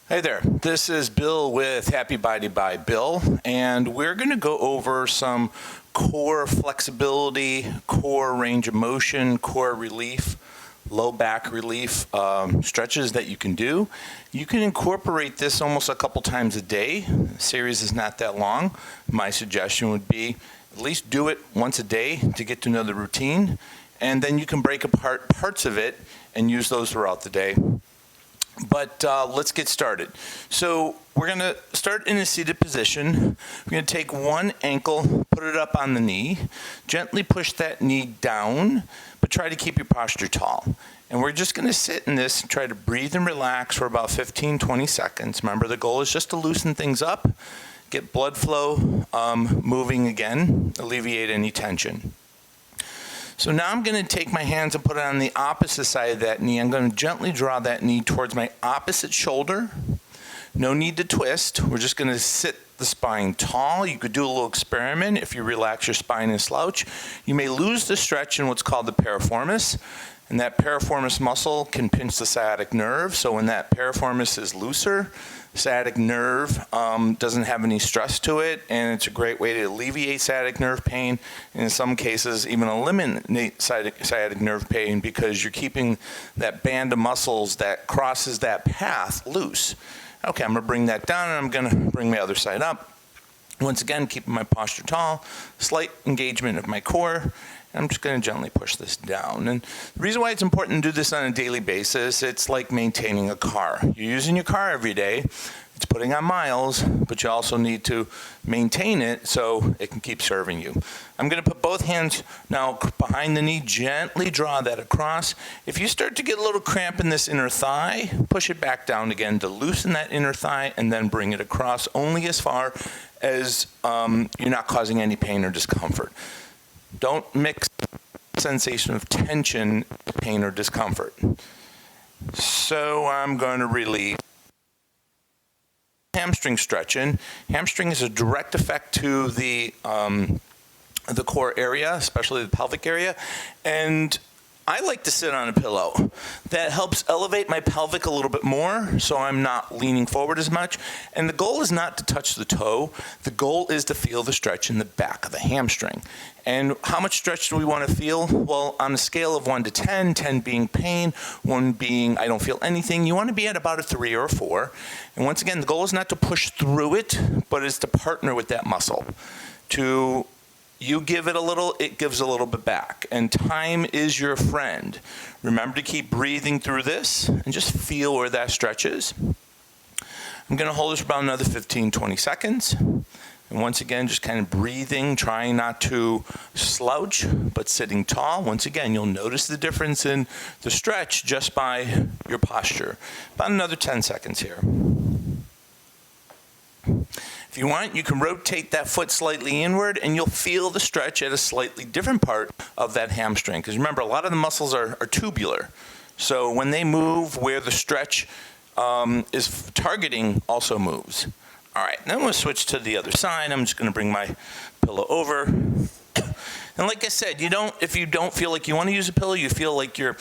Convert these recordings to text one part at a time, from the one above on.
Hey there, this is Bill with Happy Body by Bill, and we're going to go over some core flexibility, core range of motion, core relief, low back relief stretches that you can do. You can incorporate this almost a couple times a day. The series is not that long. My suggestion would be at least do it once a day to get to know the routine, and then you can break apart parts of it and use those throughout the day. But let's get started. So we're going to start in a seated position. We're going to take one ankle, put it up on the knee, gently push that knee down, but try to keep your posture tall. And we're just going to sit in this and try to breathe and relax for about 15-20 seconds. Remember, the goal is just to loosen things up, get blood flow moving again, alleviate any tension. So now I'm going to take my hands and put it on the opposite side of that knee. I'm going to gently draw that knee towards my opposite shoulder. No need to twist. We're just going to sit the spine tall. You could do a little experiment. If you relax your spine and slouch, you may lose the stretch in what's called the piriformis. And that piriformis muscle can pinch the sciatic nerve. So when that piriformis is looser, sciatic nerve doesn't have any stress to it, and it's a great way to alleviate sciatic nerve pain, and in some cases even eliminate sciatic nerve pain because you're keeping that band of muscles that crosses that path loose. Okay, I'm going to bring that down, and I'm going to bring my other side up. Once again, keeping my posture tall, slight engagement of my core. I'm just going to gently push this down. And the reason why it's important to do this on a daily basis, it's like maintaining a car. You're using your car every day. It's putting on miles, but you also need to maintain it so it can keep serving you. I'm going to put both hands now behind the knee, gently draw that across. If you start to get a little cramp in this inner thigh, push it back down again to loosen that inner thigh and then bring it across only as far as you're not causing any pain or discomfort. Don't mix sensation of tension, pain, or discomfort. So I'm going to release. Hamstring stretching. Hamstring is a direct effect to the core area, especially the pelvic area, and I like to sit on a pillow. That helps elevate my pelvic a little bit more, so I'm not leaning forward as much. And the goal is not to touch the toe. The goal is to feel the stretch in the back of the hamstring. And how much stretch do we want to feel? Well, on a scale of 1 to 10, 10 being pain, 1 being I don't feel anything, you want to be at about a 3 or a 4. And once again, the goal is not to push through it, but is to partner with that muscle. You give it a little, it gives a little bit back. And time is your friend. Remember to keep breathing through this and just feel where that stretch is. I'm going to hold this for about another 15-20 seconds. And once again, just kind of breathing, trying not to slouch, but sitting tall. Once again, you'll notice the difference in the stretch just by your posture. About another 10 seconds here. If you want, you can rotate that foot slightly inward and you'll feel the stretch at a slightly different part of that hamstring. Because remember, a lot of the muscles are tubular. So when they move, where the stretch is targeting also moves. All right, then we'll switch to the other side. I'm just going to bring my pillow over. And like I said, if you don't feel like you want to use a pillow, you feel like you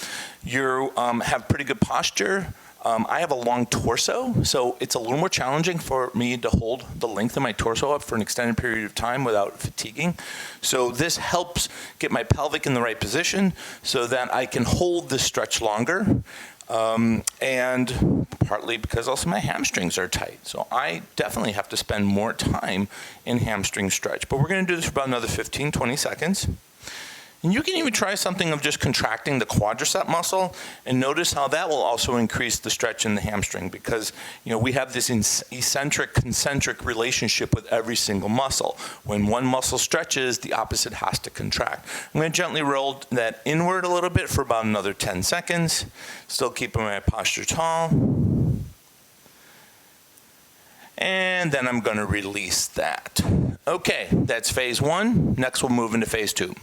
have pretty good posture. I have a long torso, so it's a little more challenging for me to hold the length of my torso up for an extended period of time without fatiguing. So this helps get my pelvic in the right position so that I can hold this stretch longer. And partly because also my hamstrings are tight. So I definitely have to spend more time in hamstring stretch. But we're going to do this for about another 15-20 seconds. And you can even try something of just contracting the quadricep muscle and notice how that will also increase the stretch in the hamstring because, we have this eccentric, concentric relationship with every single muscle. When one muscle stretches, the opposite has to contract. I'm going to gently roll that inward a little bit for about another 10 seconds, still keeping my posture tall. And then I'm going to release that. Okay, that's phase 1. Next, we'll move into phase 2.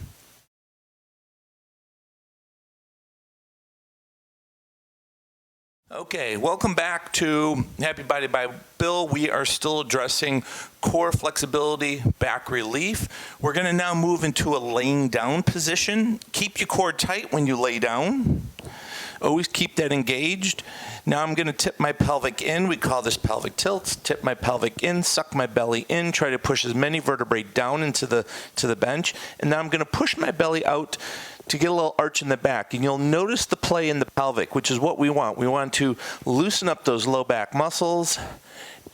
Okay, welcome back to Happy Body by Bill. We are still addressing core flexibility, back relief. We're going to now move into a laying down position. Keep your core tight when you lay down. Always keep that engaged. Now I'm going to tip my pelvic in. We call this pelvic tilts. Tip my pelvic in, suck my belly in, try to push as many vertebrae down into the bench. And now I'm going to push my belly out to get a little arch in the back. And you'll notice the play in the pelvic, which is what we want. We want to loosen up those low back muscles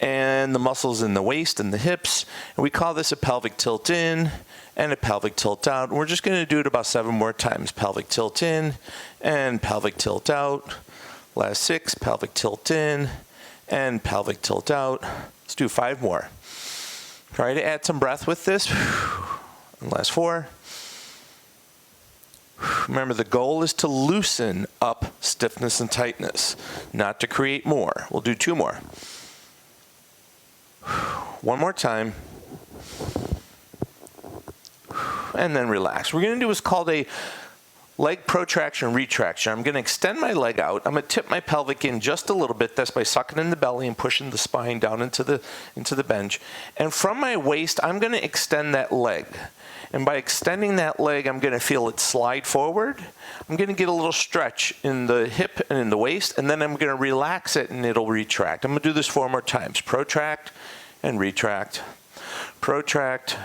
and the muscles in the waist and the hips. And we call this a pelvic tilt in and a pelvic tilt out. We're just going to do it about 7 more times. Pelvic tilt in and pelvic tilt out. Last 6, pelvic tilt in and pelvic tilt out. Let's do 5 more. Try to add some breath with this. And last 4. Remember, the goal is to loosen up stiffness and tightness, not to create more. We'll do 2 more. 1 more time. And then relax. What we're going to do is called a leg protraction retraction. I'm going to extend my leg out. I'm going to tip my pelvic in just a little bit. That's by sucking in the belly and pushing the spine down into the bench. And from my waist, I'm going to extend that leg. And by extending that leg, I'm going to feel it slide forward. I'm going to get a little stretch in the hip and in the waist, and then I'm going to relax it and it'll retract. I'm going to do this 4 more times. Protract and retract. Protract,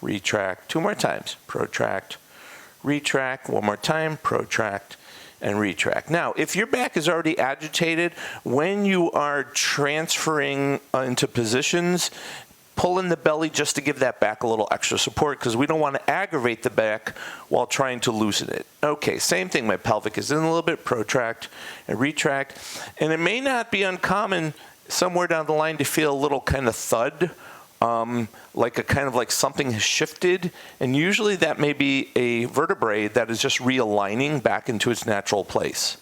retract. 2 more times. Protract, retract. 1 more time. Protract and retract. Now, if your back is already agitated, when you are transferring into positions, pull in the belly just to give that back a little extra support, because we don't want to aggravate the back while trying to loosen it. Okay, same thing. My pelvic is in a little bit. Protract and retract. And it may not be uncommon somewhere down the line to feel a little kind of thud, like something has shifted. And usually that may be a vertebrae that is just realigning back into its natural place.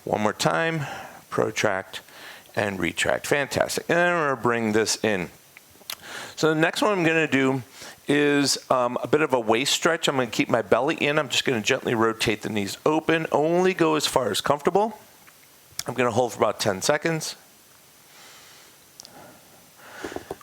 1 more time. Protract and retract. Fantastic. And then I'm going to bring this in. So the next one I'm going to do is a bit of a waist stretch. I'm going to keep my belly in. I'm just going to gently rotate the knees open. Only go as far as comfortable. I'm going to hold for about 10 seconds.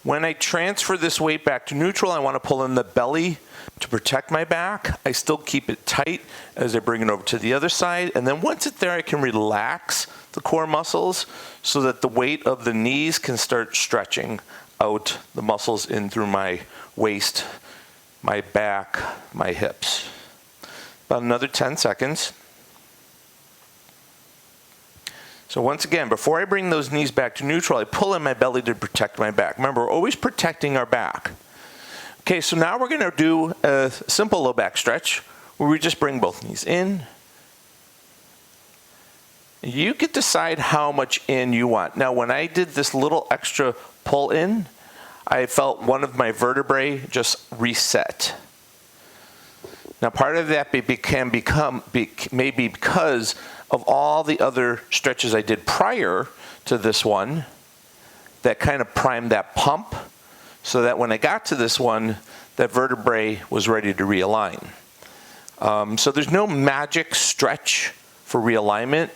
When I transfer this weight back to neutral, I want to pull in the belly to protect my back. I still keep it tight as I bring it over to the other side. And then once it's there, I can relax the core muscles so that the weight of the knees can start stretching out the muscles in through my waist, my back, my hips. About another 10 seconds. So once again, before I bring those knees back to neutral, I pull in my belly to protect my back. Remember, we're always protecting our back. Okay, so now we're going to do a simple low back stretch where we just bring both knees in. You can decide how much in you want. Now, when I did this little extra pull in, I felt one of my vertebrae just reset. Now, part of that may be because of all the other stretches I did prior to this one that kind of primed that pump, so that when I got to this one, that vertebrae was ready to realign. So there's no magic stretch for realignment,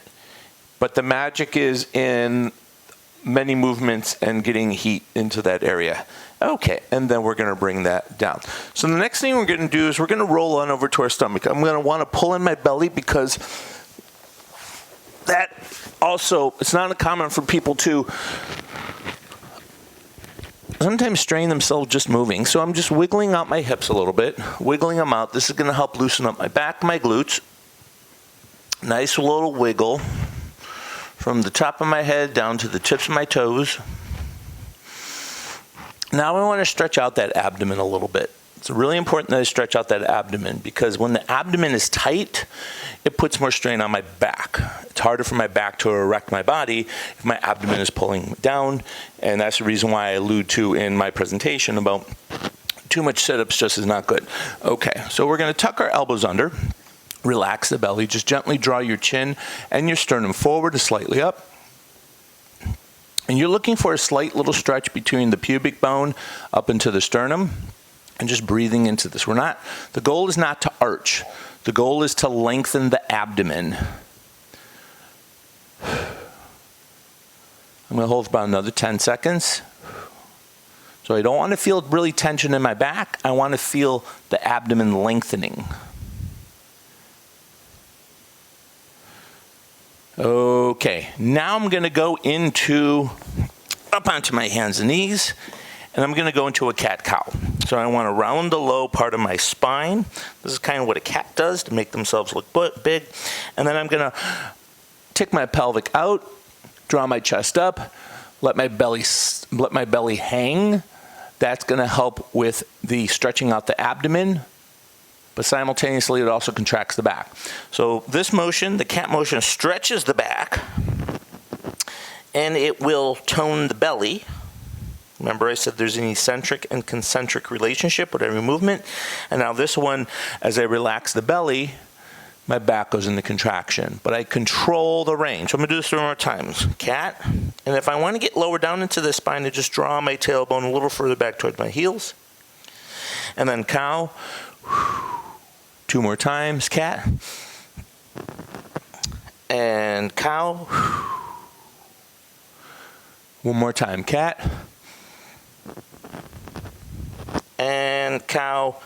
but the magic is in many movements and getting heat into that area. Okay, and then we're going to bring that down. So the next thing we're going to do is we're going to roll on over to our stomach. I'm going to want to pull in my belly, because that also, it's not uncommon for people to sometimes strain themselves just moving. So I'm just wiggling out my hips a little bit, wiggling them out. This is going to help loosen up my back, my glutes. Nice little wiggle from the top of my head down to the tips of my toes. Now I want to stretch out that abdomen a little bit. It's really important that I stretch out that abdomen, because when the abdomen is tight, it puts more strain on my back. It's harder for my back to erect my body if my abdomen is pulling down, and that's the reason why I allude to in my presentation about too much sit-ups just is not good. Okay, so we're going to tuck our elbows under. Relax the belly. Just gently draw your chin and your sternum forward and slightly up. And you're looking for a slight little stretch between the pubic bone up into the sternum, and just breathing into this. The goal is not to arch. The goal is to lengthen the abdomen. I'm going to hold for about another 10 seconds. So I don't want to feel really tension in my back. I want to feel the abdomen lengthening. Okay, now I'm gonna go up onto my hands and knees, and I'm gonna go into a cat-cow. So I wanna round the low part of my spine. This is kind of what a cat does to make themselves look big. And then I'm gonna tick my pelvic out, draw my chest up, let my belly hang. That's gonna help with the stretching out the abdomen, but simultaneously it also contracts the back. So this motion, the cat motion, stretches the back, and it will tone the belly. Remember I said there's an eccentric and concentric relationship with every movement. And now this one, as I relax the belly, my back goes into contraction, but I control the range. So I'm gonna do this 3 more times. Cat, and if I wanna get lower down into the spine, I just draw my tailbone a little further back towards my heels. And then cow, 2 more times, cat. And cow. 1 more time, cat. And cow.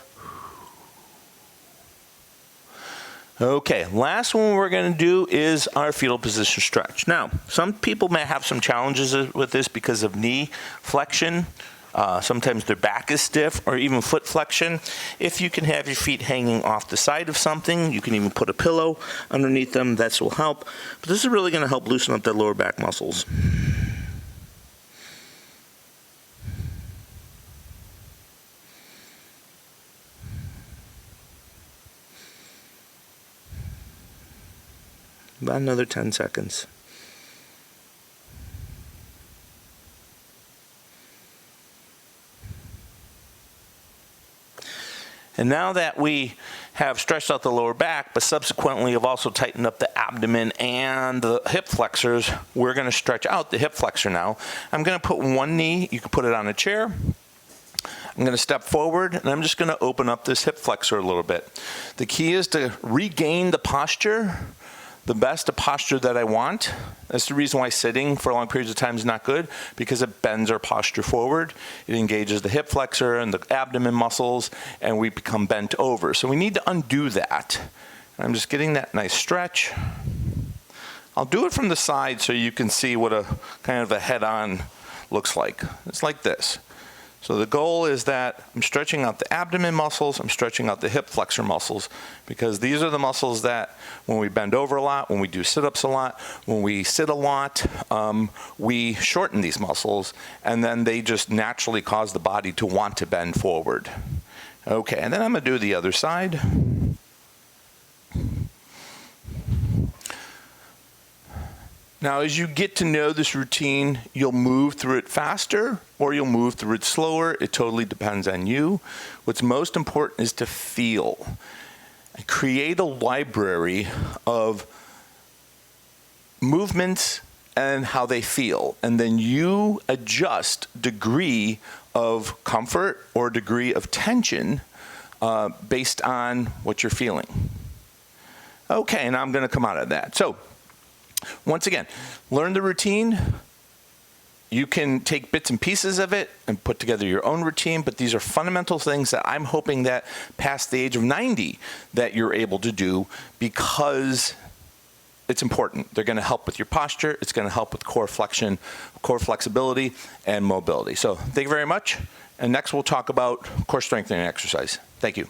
Okay, last one we're going to do is our fetal position stretch. Now, some people may have some challenges with this because of knee flexion. Sometimes their back is stiff, or even foot flexion. If you can have your feet hanging off the side of something, you can even put a pillow underneath them. That will help. But this is really going to help loosen up the lower back muscles. About another 10 seconds. And now that we have stretched out the lower back, but subsequently have also tightened up the abdomen and the hip flexors, we're going to stretch out the hip flexor now. I'm going to put one knee, you can put it on a chair. I'm going to step forward, and I'm just going to open up this hip flexor a little bit. The key is to regain the posture, the best posture that I want. That's the reason why sitting for long periods of time is not good, because it bends our posture forward. It engages the hip flexor and the abdomen muscles, and we become bent over. So we need to undo that. I'm just getting that nice stretch. I'll do it from the side so you can see what a kind of a head-on looks like. It's like this. So the goal is that I'm stretching out the abdomen muscles, I'm stretching out the hip flexor muscles, because these are the muscles that when we bend over a lot, when we do sit-ups a lot, when we sit a lot, we shorten these muscles, and then they just naturally cause the body to want to bend forward. Okay, and then I'm gonna do the other side. Now, as you get to know this routine, you'll move through it faster or you'll move through it slower. It totally depends on you. What's most important is to feel. Create a library of movements and how they feel. And then you adjust degree of comfort or degree of tension based on what you're feeling. Okay, now I'm going to come out of that. So, once again, learn the routine. You can take bits and pieces of it and put together your own routine, but these are fundamental things that I'm hoping that past the age of 90 that you're able to do, because it's important. They're going to help with your posture. It's going to help with core flexion, core flexibility, and mobility. So thank you very much. And next we'll talk about core strengthening exercise. Thank you.